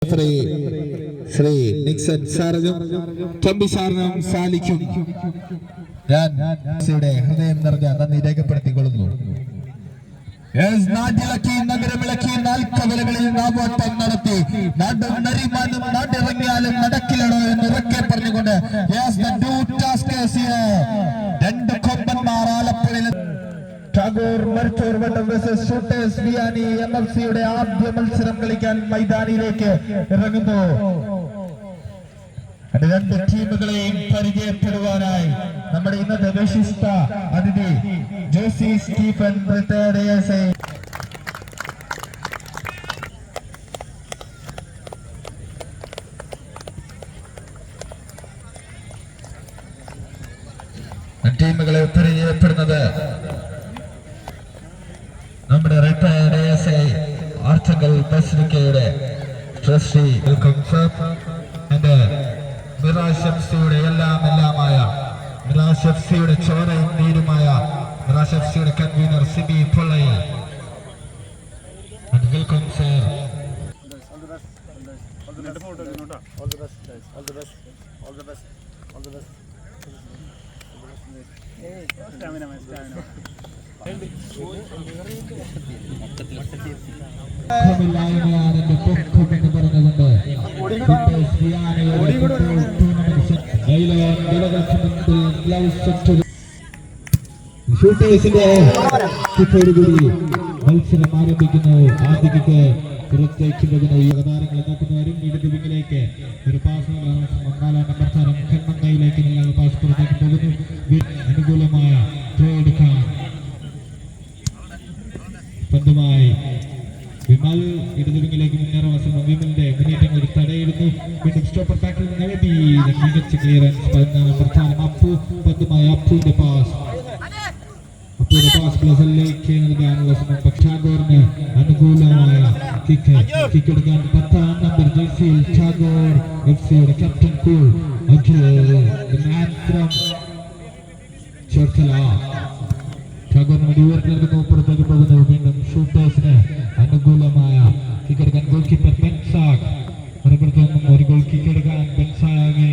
Shri Nixon സാറിനും തമ്പി സാറിനും സാലിക്കും ഞാൻ ഹൃദയം നിറഞ്ഞ നന്ദി രേഖപ്പെടുത്തിക്കൊള്ളുന്നു. നാട്ടിളക്കി നഗരമിളക്കി നാൽക്കവലകളിൽ നാവോട്ടം നടത്തി നാടും നരിമാനും നാട്ടിറങ്ങിയാലും നടക്കില്ലടോ എന്ന് ഉറക്കെ പറഞ്ഞുകൊണ്ട് രണ്ട് കൊമ്പന്മാർ ആലപ്പുഴയിൽ ടാഗോർ മരിച്ചോർ വട്ടം വേഴ്സസ് ഷൂട്ടേഴ്സ് വിയാനി MFCയുടെ ആദ്യ മത്സരം കളിക്കാൻ മൈതാനിയിലേക്ക് ഇറങ്ങുന്നു. രണ്ട് ടീമുകളെയും പരിചയപ്പെടുവാനായി നമ്മുടെ ഇന്നത്തെ വിശിഷ്ട അതിഥി ജോസി സ്റ്റീഫൻ ടീമുകളെ പരിചയപ്പെടുന്നത് നമ്മുടെ റിട്ടയർഡ് ASI ആർച്ചങ്കൽ ബസ്രിക്കയുടെ ട്രസ്റ്റി മിറാഷ് FCയുടെ എല്ലാമായ മിറാഷ് FCയുടെ ചോരയും നീരുമായ മിറാഷ് FCയുടെ convener Sibi Pollayil. Welcome sir. ഷൂട്ടേഴ്സിന്റെ മത്സരം ആരംഭിക്കുന്നു. ആദ്യക്ക് പുറത്തേക്ക് പോകുന്ന താരങ്ങളെ നോക്കുന്നവരും ഇടത് വിങ്ങിലേക്ക് ഒരു പാസ് നാലാം നമ്പർ താരം കണ്ണങ്ങയിലേക്ക് നിന്നുള്ള പാസ് പുറത്തേക്ക് പോകുന്നു. അനുകൂലമായ ത്രോ എടുക്കാൻ പന്തുമായി വിമൽ ഇടത് വിങ്ങിലേക്ക് മുന്നേറാൻ ശ്രമം. വിമലിന്റെ മുന്നേറ്റങ്ങൾ തടയിടുന്നു. വീണ്ടും സ്റ്റോപ്പർ ടാക്കിൽ മികച്ച ക്ലിയറൻസ്. 14 നമ്പർ താരം അപ്പു പന്തുമായി അപ്പുവിന്റെ പാസ് പ്ലസിലേക്ക് നൽകാനുള്ള ശ്രമം. ടാഗോറിന് അനുകൂലമായ കിക്ക് എടുക്കാൻ 10ാം നമ്പർ ജേഴ്സിയിൽ ടാഗോർ FCയുടെ ക്യാപ്റ്റൻ കൂൾ ടാഗോറിന് ഉയർത്തി നൽകുന്നു. പുറത്തേക്ക് പോകുന്നു. വീണ്ടും ഷൂട്ടേഴ്സിന് അനുകൂലമായ കിക്ക് എടുക്കാൻ ഗോൾ കീപ്പർ ബെൻസാഗ് മറുപുറത്തു നിന്നും ഒരു ഗോൾ കിക്ക് എടുക്കാൻ ബെൻസാഗ്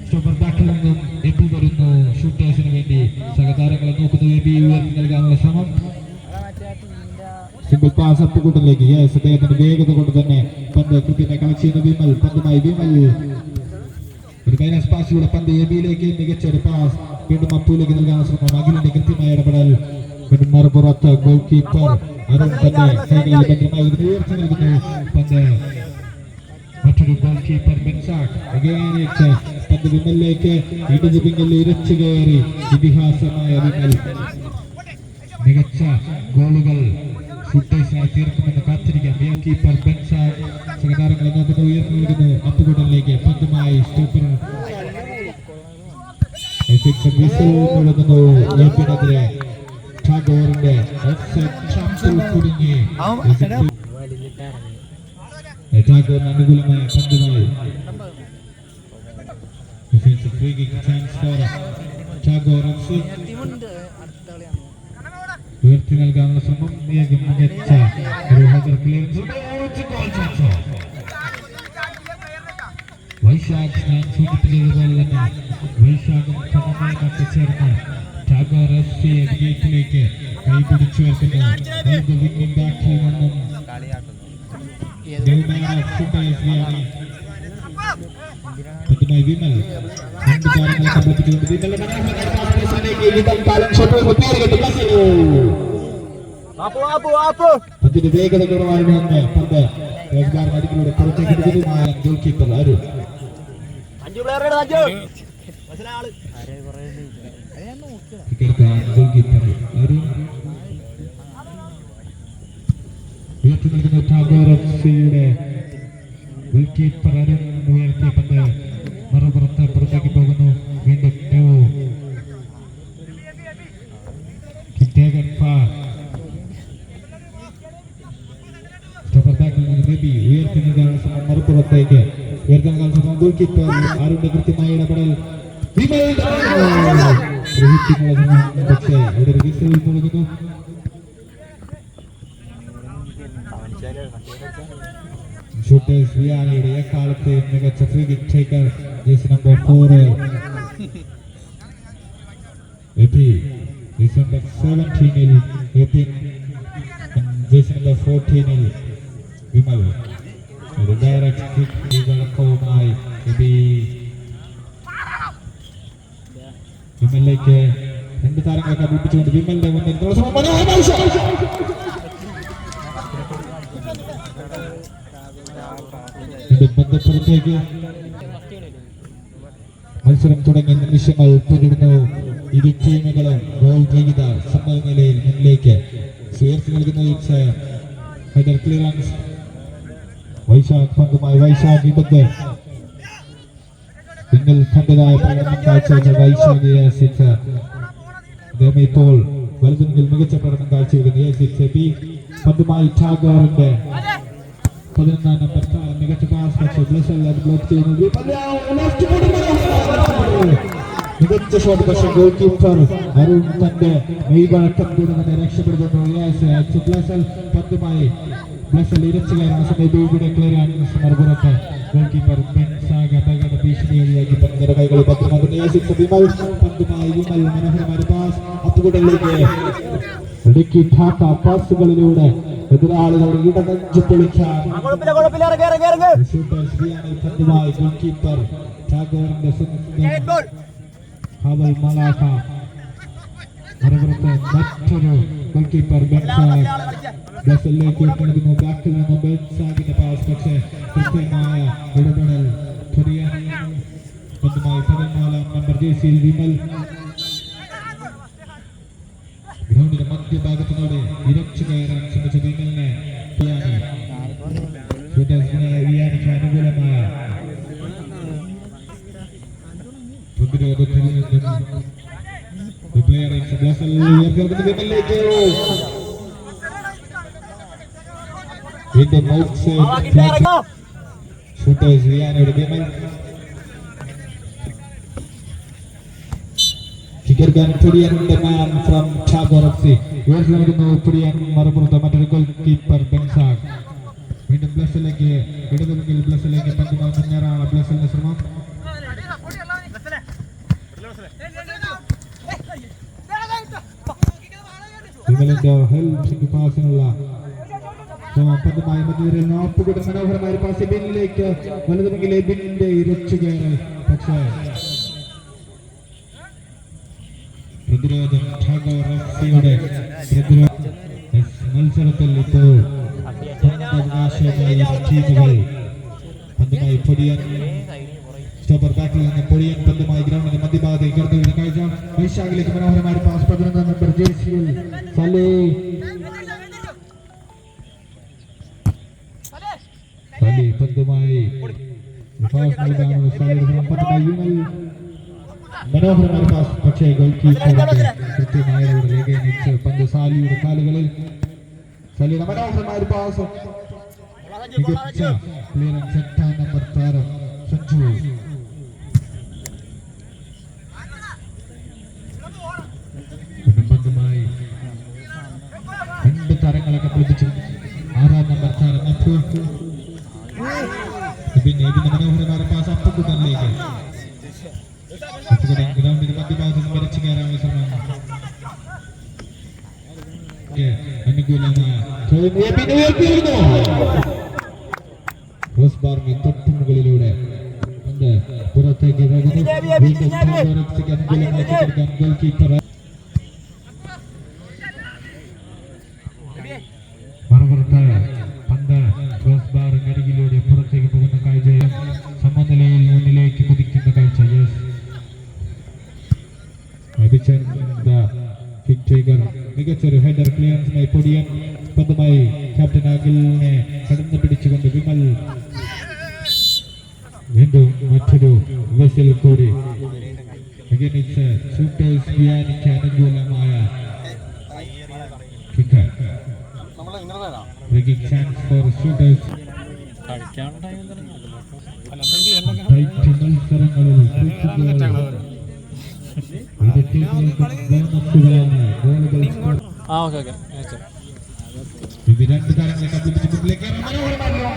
സ്റ്റോപ്പർ ബാക്കിൽ നിന്നും എബി വരുന്നു. ഷൂട്ടേഴ്സിന് വേണ്ടി സഹതാരങ്ങളെ നോക്കുന്നു. എബി ഉയർത്തി നൽകാനുള്ള ശ്രമം. സിംഗിൾ പാസ് അപ്പുകൂട്ടലിലേക്ക്. അദ്ദേഹത്തിന്റെ വേഗത കൊണ്ട് തന്നെ പന്ത് കൃത്യമായി കളക്ട് ചെയ്യുന്ന വിമൽ. പന്തുമായി വിമൽ ഒരു മൈനസ് പാസിലൂടെ പന്ത് എബിയിലേക്ക് മികച്ച ഒരു പാസ്. വീണ്ടും അപ്പുവിലേക്ക് നൽകാനുള്ള ശ്രമം. അഖിലിന്റെ കൃത്യമായ ഇടപെടൽ. വീണ്ടും മറുപുറത്ത് ഗോൾ കീപ്പർ അരുൺ തന്റെ കൈകളിൽ ഭദ്രമായി ഉയർത്തി നൽകുന്നു. പന്ത് മറ്റൊരു ഗോൾ കീപ്പർ ബെൻസാഗ് പന്ത് വിമലിലേക്ക് ഇടത് പിന്നിൽ ഇരച്ചു കയറി ഇതിഹാസമായ വിമൽ മികച്ച ഗോളുകൾ ഷൂട്ടേഴ്സിനായി തീർക്കുമെന്ന് കാത്തിരിക്കാം. ഗോൾ കീപ്പർ ബെൻസാഗ് സഹതാരങ്ങളെ നോക്കുന്നു. ഉയർന്നു നൽകുന്നു അപ്പുകൂടലിലേക്ക്. പന്തുമായി സ്റ്റോപ്പർ നെതിരെ ടാഗോറിന്റെ കുടുങ്ങി. ടാഗോറിന് അനുകൂലമായ പന്തുമായി ഉയർത്തി നൽകാനുള്ള ശ്രമം. മികച്ച വൈശാഖ് ഞാൻ സൂചിപ്പിച്ചതുപോലെ തന്നെ വൈശാഖും സമമായി ചേർന്ന് ടാഗോർ FCയെ വിജയത്തിലേക്ക് കൈപിടിച്ചു വരുത്തുന്നു. വിന്നിംഗ് ബാക്കിൽ നിന്നും വിമൽ രണ്ട് താരങ്ങളെ സംബന്ധിച്ചുകൊണ്ട് അതിന്റെ വേഗത കുറവായതുകൊണ്ട് പന്ത് അടിക്കിലൂടെ പുറത്തേക്ക് എടുക്കുന്നതുമായ goal keeper Arun. Goal keeper Arun ഉയർത്തി നൽകുന്ന ടാഗോർ FCയുടെ ഗോൾ കീപ്പർ അരുൺ ഉയർത്തിയ പന്ത് മറുപുറത്ത് പുറത്തേക്ക് പോകുന്നു. വീണ്ടും ഉയർത്തി നൽകാനുള്ള ശ്രമം. മറുപുറത്തേക്ക് ഉയർത്തി നൽകാനുള്ള ശ്രമം. ഗോൾ കീപ്പർ അരുണിന്റെ കൃത്യമായ ഇടപെടൽ. പക്ഷേ അവിടെ ഒരു വിസിൽ മുഴങ്ങുന്നു. ഷൂട്ടേഴ്സ് വിയാനിയുടെ എക്കാലത്തെ മികച്ച free kick taker jersey number 4 AP December 17-ൽ എപി ജേഴ്സി നമ്പർ 14-ൽ വിമൽ ഒരു ഡയറക്റ്റ് കിക്ക് വഴക്കവുമായി എപി വിമലിലേക്ക് രണ്ട് താരങ്ങളൊക്കെ അഭിപ്പിച്ചുകൊണ്ട് വിമലിന്റെ മുന്നിൽ ബന്ധപ്പുറത്തേക്ക് മത്സരം തുടങ്ങിയ നിമിഷങ്ങൾ പിന്നിടുന്നു. ഇരു ടീമുകളും ഗോൾ രഹിത സമനിലയിൽ മുന്നിലേക്ക് ഉയർത്തി നൽകുന്ന ഹെഡർ ക്ലിയറൻസ് വൈശാഖ് പന്തുമായി വൈശാഖ് ഇടത് നിങ്ങൾ കണ്ടതായ പ്രകടനം കാഴ്ചവെച്ച വൈശാഖ് ഇപ്പോൾ വലതുമുന്നിൽ മികച്ച പ്രകടനം കാഴ്ചവെക്കുന്ന പന്തുമായി ടാഗോറിന്റെ 11 നമ്പർ മികച്ച പാസ് പക്ഷേ ബ്ലോക്ക് ചെയ്യുന്നത് മികച്ച ഷോട്ട് പക്ഷേ ഗോൾ കീപ്പർ അരുൺ തന്റെ മെയ്വഴക്കം തന്നെ രക്ഷപ്പെടുത്തുന്നു. പന്തുമായി ബ്ലസൽ ഇരച്ചു കയറുന്ന സമയത്ത് ഇവിടെ ക്ലിയറാണ് മറുപുറത്ത് ഗോൾ കീപ്പർ അപകട ഭീഷണിയാക്കി പന്തിന്റെ കൈകളിൽ ഭദ്രമാകുന്ന വിമൽ പന്തുമായി വിമൽ മനോഹരമായ പാസ് അപ്പുകുടലിലേക്ക് ഇടുക്കി ഠാക്ക പാസുകളിലൂടെ എതിരാളികൾ ഇടകഞ്ചു പൊളിക്കാൻ പന്തുമായി ഗോൾ കീപ്പർ ടാഗോറിന്റെ ഹവൽ മലാഖ മറുപുറത്ത് മറ്റൊരു ഗോൾ കീപ്പർ ബെൻസാഗിലേക്ക് നൽകുന്നു. ബാക്കിൽ നിന്ന് ബെൻസാഗിന്റെ പാസ് പക്ഷേ കൃത്യമായ ഇടപെടൽ പന്തുമായി 14 നമ്പർ ജേഴ്സിയിൽ വിമൽ ഗ്രൗണ്ടിന്റെ മധ്യഭാഗത്തിനോട് ഇരച്ചു കയറാൻ ശ്രമിച്ച വിമലിനെ വിയാനിക്ക് അനുകൂലമായ പ്രതിരോധത്തിൽ നിന്നും ഷൂട്ടേഴ്സ് വിയാനയുടെ വിമൽ മറുപുറത്ത് മറ്റൊരു ഗോൾ കീപ്പർ ബെൻസാഗ് വീണ്ടും ബ്ലസ്സിലേക്ക് ഇടതുമുന്നിൽ ബ്ലസ്സിലേക്ക് പന്തുമായി മുന്നേറാനുള്ള ബ്ലസ്സിന്റെ ശ്രമം വിമലിന്റെ ഹെൽപ്പ് പാസിനുള്ള പന്തുമായി മധ്യനിരയിൽ അപ്പുകുട്ടൻ മനോഹരമായ പാസ് ബിന്നിലേക്ക് വലതുമുന്നിലെ ബിന്നിന്റെ ഇരച്ചു കയറൽ പക്ഷേ പ്രതിരോധം ഠാഗോറയുടെ മത്സരത്തിൽ ഇപ്പോൾ ടീമുകൾ പന്തുമായി പൊടിയൻ സ്റ്റോപ്പർ ബാക്കിൽ നിന്ന് പൊടിയൻ പന്തുമായി ഗ്രൗണ്ടിന്റെ മധ്യഭാഗത്തേക്ക് കടന്നു കാഴ്ച വൈശാഖിലേക്ക് മനോഹരമായ പാസ് 11 നമ്പർ ജേഴ്സിയിൽ സലി പന്തുമായി പാസ് നൽകാനുള്ള സാധ്യത പന്തുമായി വിമൽ മനോഹരമായ പാസ് പക്ഷേ ഗോൾ കീപ്പറുടെ കൃത്യമായ രേഖയിൽ പന്ത് സാലിയുടെ കാലുകളിൽ സാലിയുടെ മനോഹരമായ പാസ് മികച്ച ക്ലിയറൻസ് 8 നമ്പർ താരം സഞ്ജു പന്തുമായി രണ്ട് താരങ്ങളെ കബളിപ്പിച്ചു 6 നമ്പർ താരം പിന്നെ ഇതിന്റെ മനോഹരമായ പാസ് അപ്പുകുട്ടനിലേക്ക് ഗ്രൗണ്ടിന്റെ മധ്യഭാഗത്ത് വരച്ചു കയറാനുള്ള ശ്രമം അനുകൂലമായ ക്രോസ് ബാറിന് തൊട്ടു മുകളിലൂടെ പുറത്തേക്ക് ഗോൾ കീപ്പർ മറുപുറത്ത് പന്ത് ക്രോസ് ബാറിനരികിലൂടെ പുറത്തേക്ക് പോകുന്ന കാഴ്ച സമനിലയിൽ മുന്നിലേക്ക് കുതിക്കുന്ന കാഴ്ച മികച്ചൊരു ഹെഡർ ക്ലിയറൻസിനായി പൊടിയൻ പന്തുമായി ക്യാപ്റ്റൻ അഖിലിനെ കടന്നു പിടിച്ചുകൊണ്ട് വിമൽ വീണ്ടും മറ്റൊരു വെസൽ കൂടി ഷൂട്ടേഴ്സ് വിയാനിക്ക് അനുകൂലമായ ചാൻസ് ഫോർ ഷൂട്ടേഴ്സ് മത്സരങ്ങളിൽ രണ്ട് താരങ്ങളെ കബളിപ്പിച്ച് മുന്നിലേക്ക്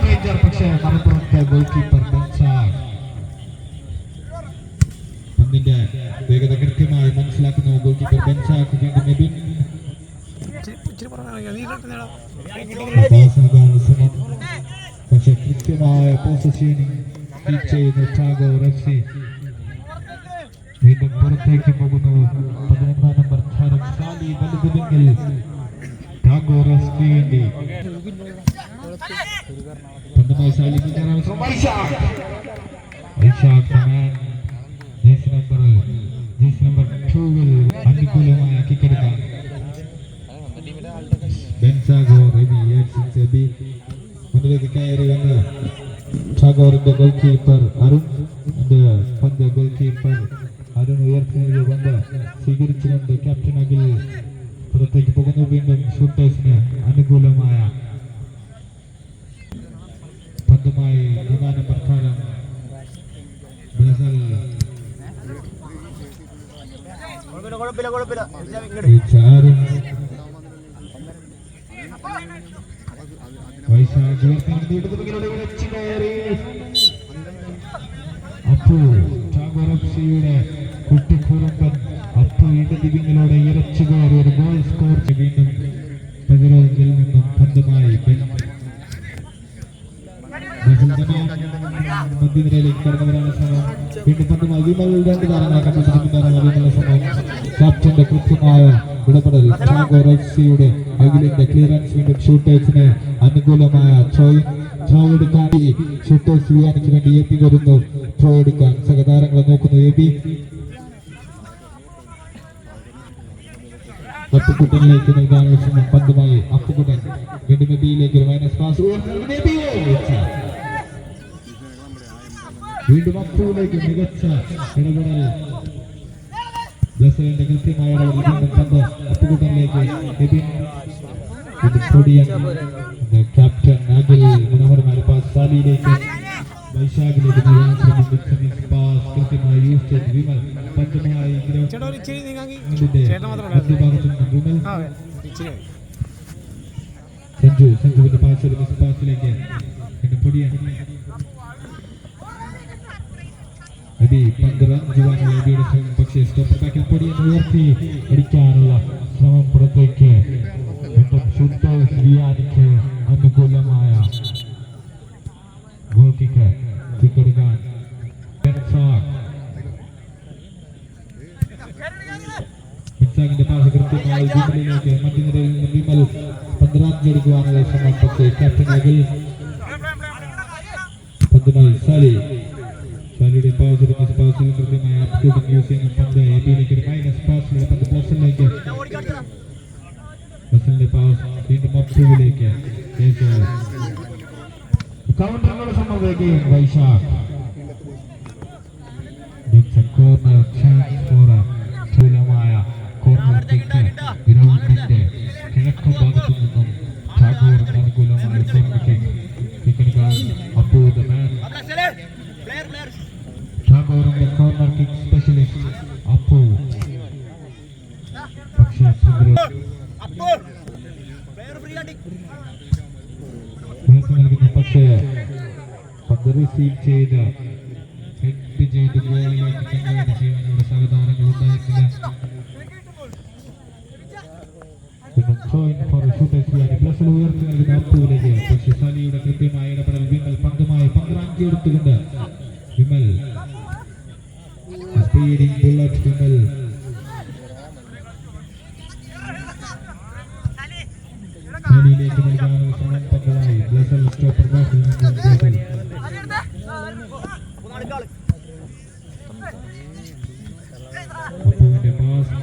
റേഞ്ചർ, പക്ഷേ മലപ്പുറത്തെ ഗോൾ കീപ്പർ ബെൻസാഗ് പന്തിന്റെ വേഗത കൃത്യമായി മനസ്സിലാക്കുന്നു. ഗോൾ കീപ്പർ ബെൻസാഗ് വീണ്ടും നെബിൻ പക്ഷെ കൃത്യമായ പൊസിഷനിങ് ചെയ്യുന്ന ടാഗോർ എഫ്സി വീണ്ടും പുറത്തേക്ക് പോകുന്നു. 11 നമ്പർ താരം സാലി വലുതുവെങ്കിൽ ടാഗോർ എഫ്സിക്ക് വേണ്ടി പന്തുമായി സാലി നമ്പർ 2 അനുകൂലമായ കിക്കെടുക്കാൻ മുന്നിലേക്ക് കയറി വന്ന് ടാഗോറിന്റെ ഗോൾ കീപ്പർ അരുൺ പന്ത് ഗോൾ കീപ്പർ അരുൺ ഉയർത്തി നൽകിയ പന്ത് സ്വീകരിച്ചുകൊണ്ട് ക്യാപ്റ്റൻ അഖിൽ പുറത്തേക്ക് പോകുന്നു. വീണ്ടും ഷൂട്ടേഴ്സിന് അനുകൂലമായ പന്തുമായി 3 നമ്പർ താരം ബ്രസൽ അപ്പു ടാഗോർ എഫ്സിയുടെ കുട്ടിക്കുറുമ്പൻ അപ്പു ഇടതിവിങ്ങിലൂടെ ഇരച്ചു കയറി ഒരു ഗോൾ സ്കോർ. വീണ്ടും പ്രതിരോധത്തിൽ നിന്നും പന്തുമായി മധ്യനിരയിലേക്ക് കടന്നവരാണ് ശ്രമം. വീണ്ടും പന്തുമായി വിമൽ 2 താരങ്ങളെ കണ്ടുപിടിക്കുന്നുള്ള ശ്രമം. ക്യാപ്റ്റന്റെ കൃത്യമായ ഇടപെടൽ ടാഗോർ എഫ്സിയുടെ അഖിലിന്റെ ക്ലിയറൻസ്. വീണ്ടും ഷൂട്ടേഴ്സിന് അനുകൂലമായ ത്രോ എടുക്കാൻ ഷൂട്ടേഴ്സ് വിയാനിക്ക് വേണ്ടി എ പി വരുന്നു. ത്രോ എടുക്കാൻ സഹതാരങ്ങളെ നോക്കുന്നു. എ പി അപ്പുക്കുട്ടനിലേക്ക് നൽകാനുള്ള ശ്രമം. പന്തുമായി അപ്പുക്കുട്ടൻ വീണ്ടും എബിയിലേക്ക് ഒരു മൈനസ് പാസ്. വീണ്ടും അപ്പുവിലേക്ക് മികച്ച ഇടപെടൽ. ബ്ലസറിന്റെ കൃത്യമായ ഇടപെടൽ. വീണ്ടും പന്ത് അപ്പുക്കുട്ടനിലേക്ക്. എബിൻ ക്യാപ്റ്റൻ അഖിൽ മനോഹരമായ പാസ് സാലിയിലേക്ക് വൈശാഖിലേക്ക് നൽകാൻ ശ്രമിക്കും. പാസ് കൃത്യമായി യൂസ് ചെയ്ത് വിമൽ പന്തുമായി വിമൽ സഞ്ജുവിന്റെ പാസിലേക്ക് പൊടിയ അബി പന്ത് റഞ്ചുവാനുള്ള എബിയുടെ ശ്രമം. പക്ഷേ സ്റ്റോപ്പർ ബാക്കിൽ പൊടിയെ ഉയർത്തി അടിക്കാനുള്ള ശ്രമം. പുറത്തേക്ക് ഷൂട്ടേഴ്സ് വിയാനിക്ക് അനുകൂലമായ ഗോൾ കിക്ക് എടുക്കാൻ ബെൻസാഗിന്റെ പാസ് കൃത്യമായി വിമലിലേക്ക്. മധ്യനിരയിൽ നിന്ന് വിമൽ 15 എടുക്കുവാനുള്ള ശ്രമം. പക്ഷേ ക്യാപ്റ്റൻ അഖിൽ പന്തുമായി സാലിയുടെ പാസിൽ കൃത്യമായി അപ്ഡേറ്റ് യൂസ് ചെയ്യുന്ന പന്ത് എബിയിലേക്ക് ഒരു മൈനസ് പാസിലൂടെ പന്ത് ബ്ലസറിലേക്ക്. ബ്ലസറിന്റെ പാസ് വീണ്ടും അപ്പുവിലേക്ക്. കൗണ്ടറിനുള്ള ശ്രമം. Vaishakh corner chance for corner kick. ഗ്രൗണ്ടിന്റെ കിഴക്കൻ ഭാഗത്തു നിന്നും ടാഗോറിന് അനുകൂലമായ corner kick. Appu the man. ടാഗോറിന്റെ കോർണർ കിക്ക് സ്പെഷ്യലിസ്റ്റ് അപ്പു. പക്ഷേ നൽകുന്നു. പക്ഷേ പന്ത് റിസീവ് ചെയ്ത് ഹെഡ് ചെയ്ത് ഗോളിലേക്ക് കൺവേർട്ട് ചെയ്യാനുള്ള സഹതാരങ്ങൾ ഉണ്ടായിട്ടില്ല. ബ്ലസൽ ഉയർത്തി നൽകുന്ന അപ്പുവിലേക്ക്. പക്ഷേ സാലിയുടെ കൃത്യമായ ഇടപെടൽ. വിമൽ പന്തുമായി 15 എടുത്തുകൊണ്ട് വിമൽ സ്പീഡിംഗ് ബുള്ളറ്റ്. വിമൽ സാലിയിലേക്ക് നൽകാനുള്ള ശ്രമം. പന്തുമായി ബ്ലസൽ സ്റ്റോപ്പർ ബോക്സിൽ നിന്നും ബ്ലസൽ അപ്പുവിന്റെ പാസ്.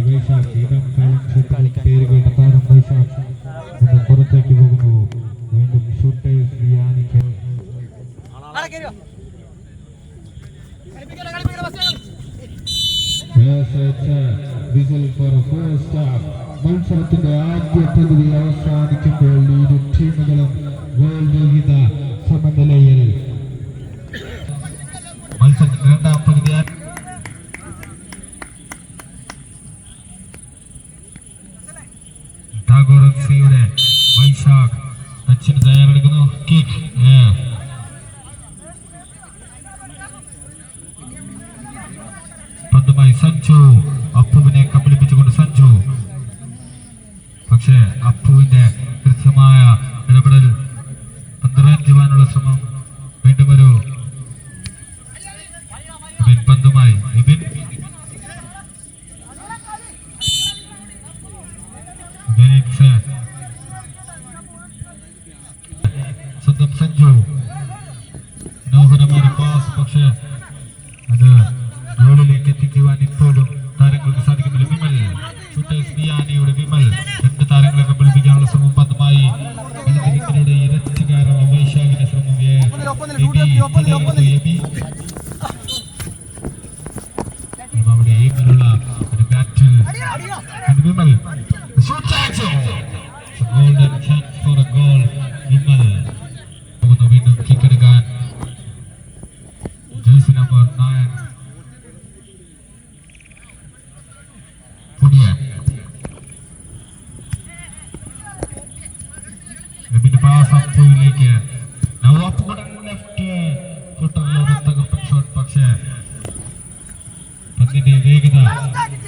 വൈശാഖ് ഇടം കാലം ഷൂട്ടുകൾ പേര് കേട്ട താരം വൈശാഖ് പുറത്തേക്ക് പോകുന്നു. വീണ്ടും ഷൂട്ടേഴ്സ് വിയാനിക്ക്. മത്സരത്തിന്റെ ആദ്യ പകുതി അവസാനിക്കുമ്പോൾ ഇരു ടീമുകളും ഗോൾ രഹിത സമനിലയിൽ. മത്സരത്തിന്റെ രണ്ടാം പകുതി സിയുടെ വൈശാഖ് ടച്ചിന് തയ്യാറെടുക്കുന്നു. കിക്ക് പന്തുമായി സഞ്ജു അപ്പുവിനെ കബളിപ്പിച്ചുകൊണ്ട് സഞ്ജു. പക്ഷേ അപ്പുവിന്റെ കൃത്യമായ ഇടപെടൽ പന്തെറിയാനുള്ള ശ്രമം. വീണ്ടും ഒരു പന്തുമായി സ്വന്തം സഞ്ജു മനോഹരമായ പാസ്. പക്ഷേ അത് ഗോളിലേക്ക് എത്തിക്കുവാൻ ഇപ്പോഴും താരങ്ങൾക്ക് സാധിക്കുന്നില്ല. വിമൽ ഷൂട്ടേഴ്സ് ബിയാനിയുടെ വിമൽ രണ്ട് താരങ്ങളെ കബളിപ്പിക്കാനുള്ള ശ്രമം. പന്തുമായി വലതുവിക്കലുടെ ഇരച്ചു കയറാനുള്ള വൈശാഖിന്റെ ശ്രമം. അവിടെ ഏമിലുള്ള ഒരു bat Vimal golden chance for A goal. Vimal വീണ്ടും കിക്ക് എടുക്കാൻ ജേഴ്സി നമ്പർ 9 പുതിയ പാസ് അപ്പുവിലേക്ക്. ലെഫ്റ്റ് ഫുട്ടറിലൂടെ തകർപ്പൻ ഷോട്ട്. പക്ഷേ പന്തിന്റെ വേഗത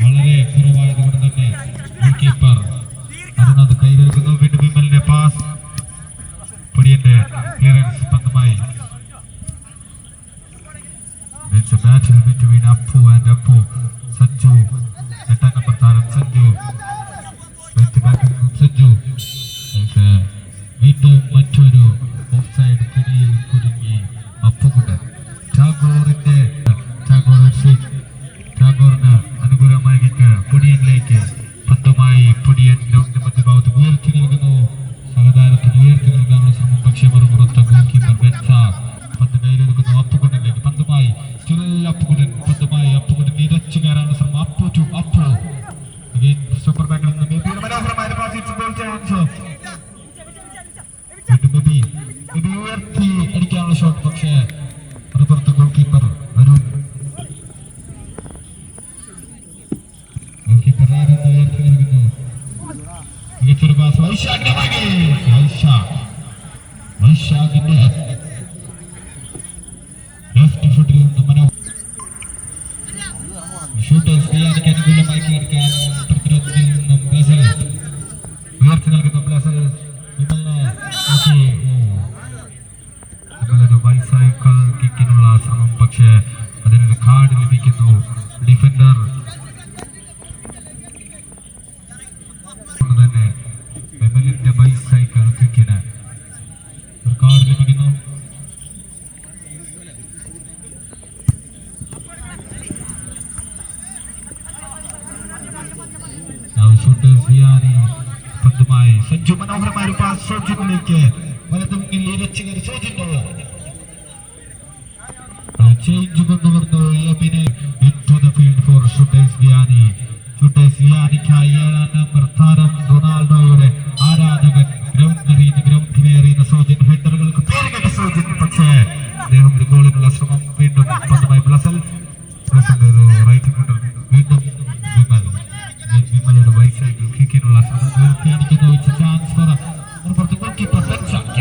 വളരെ കുറവായതുകൊണ്ട് തന്നെ ഗോൾ കീപ്പർ അതിനത് കൈവരുന്നു. വീണ്ടും വിമലിന്റെ പാസ്. പൊടിയന്റെ ക്ലിയറൻസ്. പന്തുമായി battle between Appu and Appu. Sanju 8 number താരം സഞ്ജു സഞ്ജു വീണ്ടും മറ്റൊരു ഓഫ് സൈഡ് കെണിയിൽ കുടുങ്ങി അപ്പുകുട്ടൻ. ടാഗോറിന് അനുകൂലമായ കിക്ക് പൊടിയനിലേക്ക്. പന്തുമായി പൊടിയൻ ഗ്രൗണ്ടിന്റെ മധ്യഭാഗത്ത് ഉയർത്തി നൽകുന്നു. സഹതാരത്തിന് ഉയർത്തി നൽകാനുള്ള ശ്രമം. പക്ഷേ മറുപുറത്ത് ഗോൾ കീപ്പർ ബെൻസാഗ് പന്ത് കയ്യിലെടുക്കുന്നു. അപ്പുകുട്ടനിലേക്ക്. പന്തുമായി അപ്പുകുട്ടൻ. പന്തുമായി അപ്പുകുട്ടൻ ഇരച്ചു കയറാനുള്ള ശ്രമം. അപ്പു ടു അപ്പു സൂപ്പർ ബാക്കിൽ നിന്ന് മനോഹരമായ ഉയർത്തി അടിക്കാനുള്ള ഷോട്ട്. പക്ഷേ മറുപുറത്ത് ഗോൾ കീപ്പർ അരുൺ ഉയർത്തി നൽകുന്നു. മികച്ചൊരു പാസ് വൈശാഖിന്റെ ലെഫ്റ്റ് ഫുട്ടിൽ നിന്ന് ഷൂട്ടേഴ്സ് ബിയാനിക്ക് അനുകൂലമായി കയറിക്കാൻ പ്രതിരോധത്തിൽ നിന്നും ബ്ലസൽ ഉയർത്തി നൽകുന്നു. ബ്ലസൽ വിമലിനൊരു ബൈസൈക്കിൾ കിക്കിനുള്ള ശ്രമം. പക്ഷേ അതിനൊരു കാർഡ് ലഭിക്കുന്നു. ഡിഫൻഡർ തന്നെ വിമലിന്റെ ബൈസൈക്കിൾ കിക്കിന് ഒരു കാർഡ് ലഭിക്കുന്നു. ഷൂട്ടേഴ്സ് ബിയാനി പന്തുമായി സഞ്ജു മനോഹരമായ ഒരു പാസ് സോജിനിലേക്ക്. വലതുമുങ്ങിൽ ഇരച്ചു കയറി സോജിന്റെ ചേഞ്ച് കൊണ്ടുവന്നു എബിനെ into the field for shooters Vianney. Shooters ബിയാനിക്കായി 7 നമ്പർ താരം റൊണാൾഡോയുടെ ആരാധകൻ ഗ്രൗണ്ടിലെറിയുന്ന സോജിൻ. ഹെഡറുകൾക്ക് പേരുകേട്ട സോജിൻ. പക്ഷേ അദ്ദേഹം ഒരു ഗോളിനുള്ള ശ്രമം. വീണ്ടും പന്തുമായി ബ്ലസൽ. ബ്ലസലിന്റെ ഒരു റൈറ്റ് ഫുട്ടർ. വീണ്ടും വിമലയുടെ ബൈസൈക്കിൾ കിക്കിനുള്ള ശ്രമം ഉയർത്തിയടിക്കുന്നു. ചാൻസ് ഫോർ ഗോൾ കീപ്പർ ബെൻസാഗ്.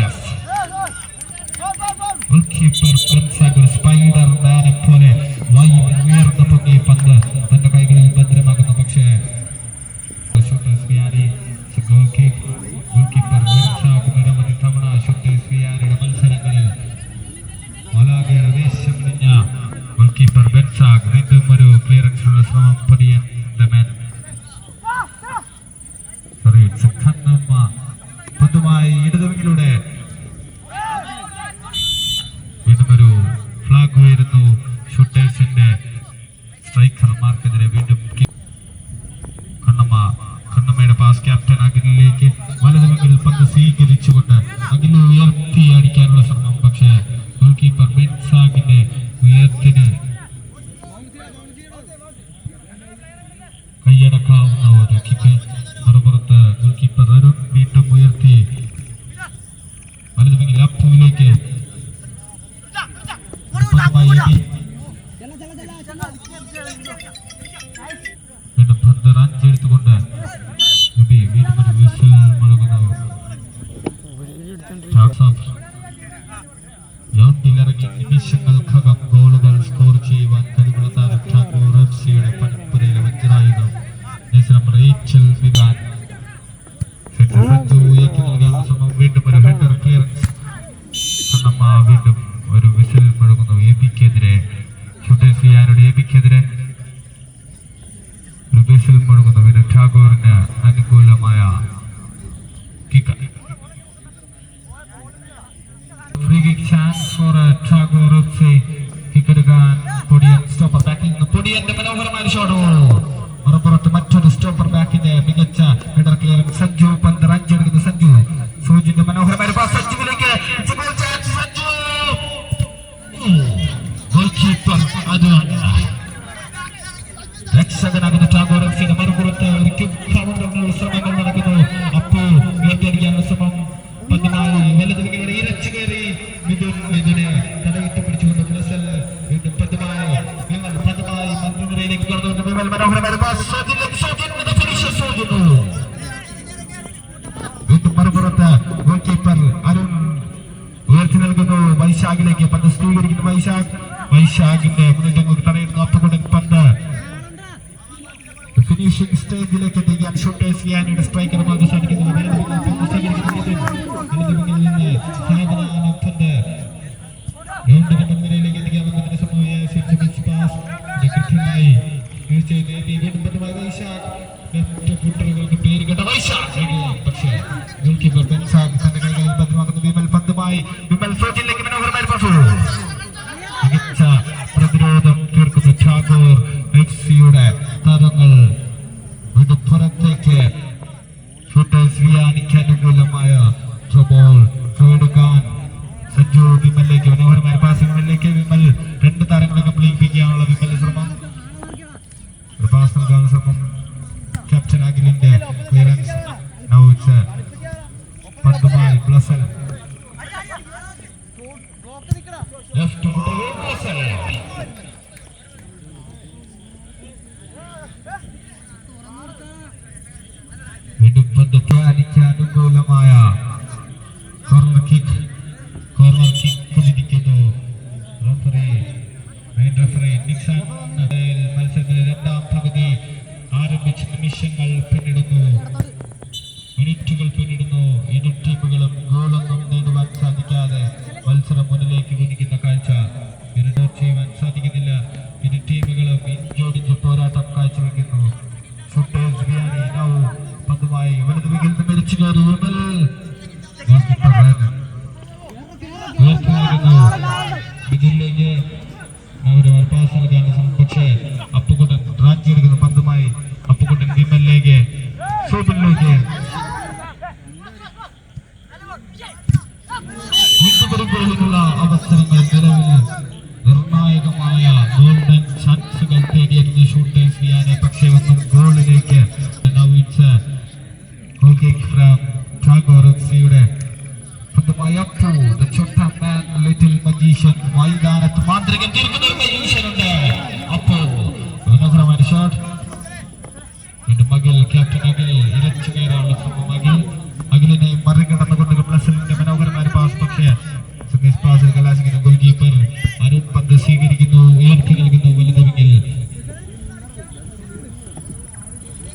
ഒരു സ്പൈഡർ മാനെ പോലെ ഉയർന്നു പൊങ്ങി പന്ത് തന്റെ കൈകളിൽ ഭദ്രമാകുന്നു. പക്ഷേ ഷൂട്ടേഴ്സ് ബിയാനി ഗോൾ കീപ്പർ ബെൻസാഗ് നിരവധി തവണ ഷൂട്ടേഴ്സ് ബിയാനിയുടെ മത്സരങ്ങളിൽ മലാഗയുടെ വേഷമണിഞ്ഞ ഗോൾ കീപ്പർ ബെൻസാഗ്. വീണ്ടും ഒരു ക്ലിയറൻസിനുള്ള ശ്രമം. പൊടിയൻ പന്തുമായി ഇടതുവിങ്ങിലൂടെ വീണ്ടും ഒരു ഫ്ലാഗ് ഉയരുന്നു. ഷൂട്ടേഴ്സിന്റെ സ്ട്രൈക്കർമാർക്കെതിരെ വീണ്ടും കണ്ണമ്മയുടെ പാസ് ക്യാപ്റ്റൻ അഖിലിലേക്ക്. വലതുവിങ്ങിൽ പന്ത് സ്വീകരിച്ചുകൊണ്ട് അഖിൽ ഉയർത്തി അടിക്കാനുള്ള ശ്രമം. പക്ഷേ ഗോൾ കീപ്പർ ബെൻസാഗിന്റെ ഉയർത്തിന് കൈയടക്കാവുന്ന ഒരു കിക്ക്. മറുപുറത്ത് ഗോൾ കീപ്പർ അരുൺ വീണ്ടും ഉയർത്തി വലതുവിങ്ങിൽ അപ്പുവിലേക്ക്. വീണ്ടും പന്ത് റഞ്ച് എടുത്തുകൊണ്ട് വീണ്ടും ഒരു വിസിൽ മുഴങ്ങുന്നു. ഗ്രൗണ്ടിലിറങ്ങി നിമിഷങ്ങൾക്കകം ഗോളുകൾ സ്കോർ ചെയ്യുവാൻ കഴിവുള്ള താരം ടാഗോർ എഫ്സിയുടെ പണിപ്പുരയിലെ വജ്രായുധം റേച്ചൽ വിവാൻ വീണ്ടും ഒരു ഹെഡർ ക്ലിയറൻസ്. വീണ്ടും ഒരു വിസിൽ മുഴങ്ങുന്നു. എബിക്കെതിരെ ഷൂട്ടേഴ്സിയാരുടെ എബിക്കെതിരെ ഒരു വിസിൽ മുഴങ്ങുന്നു. പിന്നെ ടാഗോറിന് അനുകൂലമായ kick. Free kick chance for Tagore FC. Kick എടുക്കാൻ പൊടിയൻ സ്റ്റോപ്പർ ബാക്കിൽ നിന്ന് പൊടിയന്റെ മനോഹരമായ ഷോട്ട്. മറുപുറത്ത് മറ്റൊരു സ്റ്റോപ്പർ ബാക്കിന്റെ മികച്ച ഹെഡർ ക്ലിയറൻസ്. സഞ്ജു പന്ത് റഞ്ച് എടുക്കുന്ന സഞ്ജു. സൂജിന്റെ മനോഹരമായ പാസ് സഞ്ജുവിലേക്ക്. സഞ്ജു ഗോൾ കീപ്പർ അത് രക്ഷകനാകുന്ന ടാഗോർ എഫ്സിയുടെ മറുപുറത്ത് ഒരു കൗണ്ടറിനുള്ള ശ്രമങ്ങൾ നടക്കുന്നു. അപ്പോൾ വേട്ടയടിക്കാനുള്ള ശ്രമം പന്തുമായി വലത് വിങ്ങിലൂടെ ഇരച്ചു കയറി മിഥുനെ തടയിട്ട് പിടിച്ചുകൊണ്ട് ബ്രസൽ വീണ്ടും പന്തുമായി മന്ത്രിനിരയിലേക്ക് കടന്നുകൊണ്ട് വിമൽ മനോഹരമായ പാസ് വീണ്ടും മറുപുറത്ത് ഗോൾ കീപ്പർ അരുൺ ഉയർത്തി നൽകുന്നു വൈശാഖിലേക്ക്. പന്ത് സ്ഥിരീകരിക്കുന്നു വൈശാഖിന്റെ മുന്നിലേക്ക് തടയുന്നു. അപ്പുകൊണ്ടൻ പന്ത് ഫിനിഷിംഗ് സ്റ്റേജിലേക്ക് എത്തിക്കാൻ ഷൂട്ടേഴ്സ് യാനിയുടെ സ്ട്രൈക്കർമാർക്ക് സാധിക്കുന്നു. പക്ഷേ ഗോൾ കീപ്പർ ബെൻസാഗ് തന്റെ കൈകളിൽ ഭദ്രമാക്കുന്നു. വിമൽ സോജിലേക്ക് മനോഹരമായ പാസ്. മികച്ച പ്രതിരോധം തീർക്കുന്ന ടാഗോർ എഫ്സിയുടെ താരങ്ങൾ വീണ്ടും പുറത്തേക്ക്. ഷൂട്ടേഴ്സ് വിയാനിക്ക് അനുകൂലമായ ബോൾ എടുക്കാൻ സഞ്ജു വിമലിലേക്ക് മനോഹരമായ പാസ്. വിമലിലേക്ക് വിമൽ രണ്ട് താരങ്ങളെ കംപ്ലീറ്റ് വിമലിന്റെ ശ്രമം. ഒരു പാസ് നൽകാനുള്ള ശ്രമം. ക്യാപ്റ്റൻ അഖിലിന്റെ ക്ലിയറൻസ്. പന്തുമായി ബ്ലസൽ ലെഫ്റ്റ് ബ്ലസൽ. വീണ്ടും പന്ത് പ്ലാനിക്ക് അനുകൂലമായ കോർണർ കിക്കിലിരിക്കുന്നു. റഫറി നിക്സൺ മത്സരത്തിലെ രണ്ടാം പകുതി ആരംഭിച്ച നിമിഷങ്ങൾ പിന്നിടുന്നു, മിനിറ്റുകൾ പിന്നിടുന്നു. ഇരു ടീമുകളും ഗോളൊന്നും നേടുവാൻ സാധിക്കാതെ മത്സരം മുന്നിലേക്ക് കുതിക്കുന്ന കാഴ്ച ചെയ്യുവാൻ സാധിക്കുന്നില്ല. ഇരു ടീമുകളും ഇഞ്ചോടിഞ്ച് പോരാട്ടം കാഴ്ചവെക്കുന്നു. ഷൂട്ടേഴ്സ് വിയാനി നൗ പന്തുമായി വലത് വിങ്ങിൽ നിന്ന് മരിച്ചു കയറി വിമൽ ഉയർത്തി നൽകുന്നു. ഇതിലേക്ക് പാസ് നൽകാൻ പക്ഷേ അപ്പുകുട്ടൻ റാഞ്ചി എടുക്കുന്നു. പന്തുമായി അപ്പുകുട്ടൻ വിമലിലേക്ക് സോബിലേക്ക് വിട്ടുപറിക്കൊള്ളുന്നുള്ള അവസരങ്ങൾ നിലവിൽ നിർണായകമായ ഗോൾഡൻ ചാൻസുകൾ തേടിയെത്തുന്ന ഷൂട്ടേഴ്സ് വിയാനെ. പക്ഷേ ഒന്നും ഗോളിലേക്ക് ടാഗോർ എഫ്സിയുടെ പന്തുമായി അപ്പു ദ ചോട്ട മാൻ ലിറ്റിൽ മജീഷ്യൻ. മൈതാനത്ത് മാന്ത്രികൻ തീർക്കുന്ന ഒരു മജീഷ്യനുണ്ട്. അപ്പു മനോഹരമായ ഷോട്ട്. വീണ്ടും അഖിൽ ക്യാപ്റ്റൻ അഖിൽ ഇരച്ചു കയറാനുള്ള ശ്രമം. അഖിലിനെ മറികടന്നുകൊണ്ട് ബ്ലസലിന്റെ മനോഹരമായ പാസ്. പക്ഷേ പാസ് കലാശിക്കുന്ന ഗോൾ കീപ്പർ അരുൺ പന്ത് സ്വീകരിക്കുന്നു. ഉയർത്തി നൽകുന്നു വലത് വിങ്ങിൽ.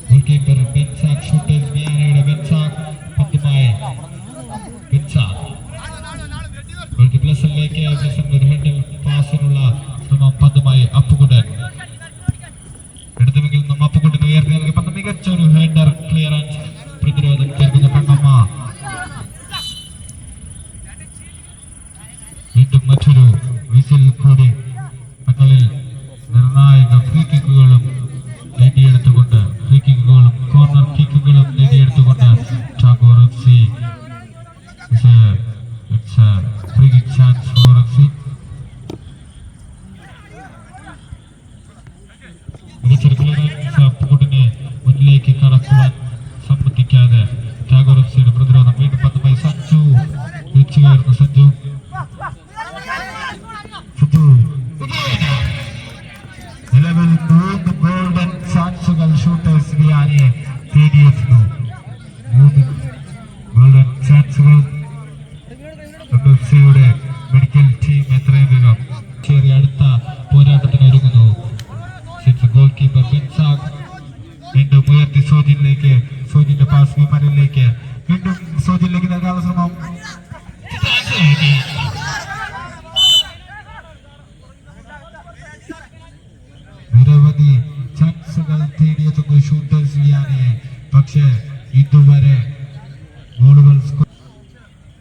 ഗോൾ കീപ്പർ ബെൻസാഗ്. ഷൂട്ടേഴ്സ് വിയാനയുടെ ബെൻസാഗ് പന്തുമായി ബ്ലസലിലേക്ക് പാസിനുള്ള ശ്രമം. പന്തുമായി അപ്പുകുട്ടൻ. ഇടതുവിങ്ങിൽ നിന്നും അപ്പുകുട്ടൻ ഉയർത്തി നൽകി പന്ത്. മികച്ച ഒരു ഹെഡർ ക്ലിയറൻസ്. പ്രതിരോധം ചേർക്കുന്ന പെണ്ണമ്മ. വീണ്ടും മറ്റൊരു വിസിൽ കൂടി. തങ്ങളിൽ നിർണായക ഫ്രീ കിക്കുകളും നേടിയെടുത്തുകൊണ്ട് കോർണർ കിക്കുകളും നേടിയെടുത്തുകൊണ്ട് Tagore FC free kick chance for FC. അപ്പുകുട്ടനെ മുന്നിലേക്ക് കടക്കുവാൻ സമ്മതിക്കാതെ ടാഗോർ എഫ്സിയുടെ പ്രതിരോധം. വീണ്ടും പന്തുമായി സഞ്ജു തിരിച്ചു കയറുന്നു. സഞ്ജു നിലവിൽ 3 ഗോൾഡൻ ചാൻസുകൾ ഷൂട്ടേഴ്സ് വിയാനിയെ തേടിയെത്തുന്നു. ഗോൾഡൻ ചാൻസുകൾ എഫ്സിയുടെ മെഡിക്കൽ ടീം എത്രയും വേഗം ചെറിയ അടുത്ത പോരാട്ടത്തിന് ഒരുങ്ങുന്നു. ഗോൾ കീപ്പർ ബെൻസാഗ് വീണ്ടും ഉയർത്തി സോജിനിലേക്ക്, സോജിന്റെ പാസ് വിമാനിലേക്ക്, വീണ്ടും സോജിനിലേക്ക് നൽകാനുള്ള ശ്രമം. നിരവധി ചാൻസുകൾ തേടിയെത്തുന്നു ഷൂട്ടേഴ്സ് ലിയാനെ, പക്ഷേ ഇതുവരെ ഗോളുകൾ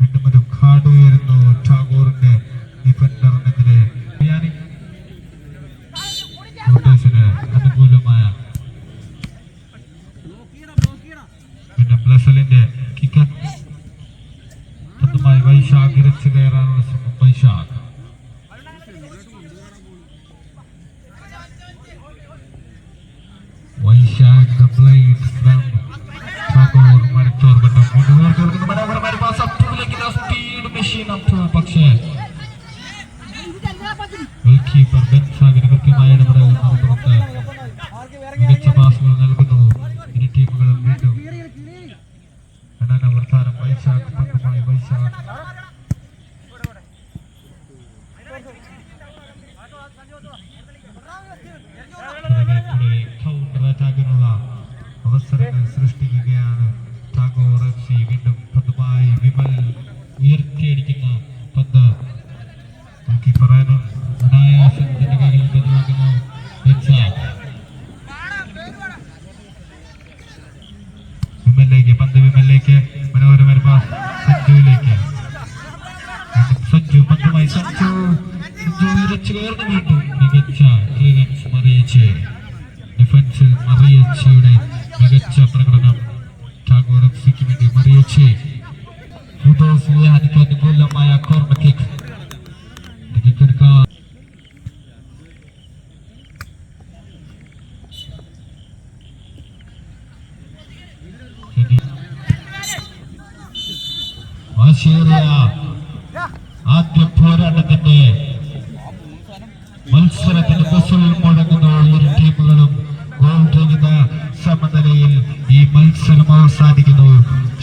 വീണ്ടും ഒരു കാർഡ് ഉയരുന്നു ടാഗോറിന്റെ ഡിഫൻഡറിനെതിരെ. ലിയാനി ഷൂട്ടേഴ്സിന് അനുകൂലമായ പിന്നെ ബ്ലസലിന്റെ കിക്ക് സ്വന്തമായി വൈശാഖ് ഇരച്ചു കയറാനുള്ള ശ്രമം. Vaishakh the blade from Tagore മരത്തോർ ബട്ടം മനോഹരമായ പാസ് അപ്പുവിലേക്ക് സ്പീഡ് മെഷീൻ അപ്പു, പക്ഷേ ഗോൾ കീപ്പർ ബെൻസാഗിന് കൃത്യമായ ഇടപെടൽ പുറത്ത് മികച്ച പാസുകൾ നൽകുന്നു. ഇരു ടീമുകളും വീണ്ടും അവസാനം വൈശാഖ് പന്തുമായി വൈശാഖ് കൗണ്ടർ അറ്റാക്കിനുള്ള അവസരങ്ങൾ സൃഷ്ടിക്കുകയാണ് ടാഗോർ FC. വീണ്ടും പന്തുമായി വിമൽ ഉയർത്തിയടിക്കുന്ന പന്ത് കീപ്പർ അനായാസം തന്റെ കൈകളിൽ പതിവാക്കുന്നു. വിമലിലേക്ക് പന്ത്, വിമലിലേക്ക് മനോഹരമായ പാസ് സഞ്ജുവിലേക്ക്. സഞ്ജു പന്തുമായി സഞ്ജു ഇരച്ചു കയർന്നു, വീണ്ടും മികച്ച ക്ലിയറൻസ് മറിയിച്ച് ഡിഫൻസിൽ മറിയച്ചിയുടെ മികച്ച പ്രകടനം ടാഗോർ എഫ്സിക്ക് വേണ്ടി. മറിയച്ചി ലിയാനിക്ക് അനുകൂലമായ കോർണർ കിക്ക് എടുക്കാൻ ആദ്യ പോരാട്ടത്തിന്റെ മത്സരത്തിന് ബസ്സിൽ മുടങ്ങുന്ന ഇരു ടീമുകളും ഗോൾ രഹിത സമനിലയിൽ ഈ മത്സരം അവസാനിക്കുന്നു.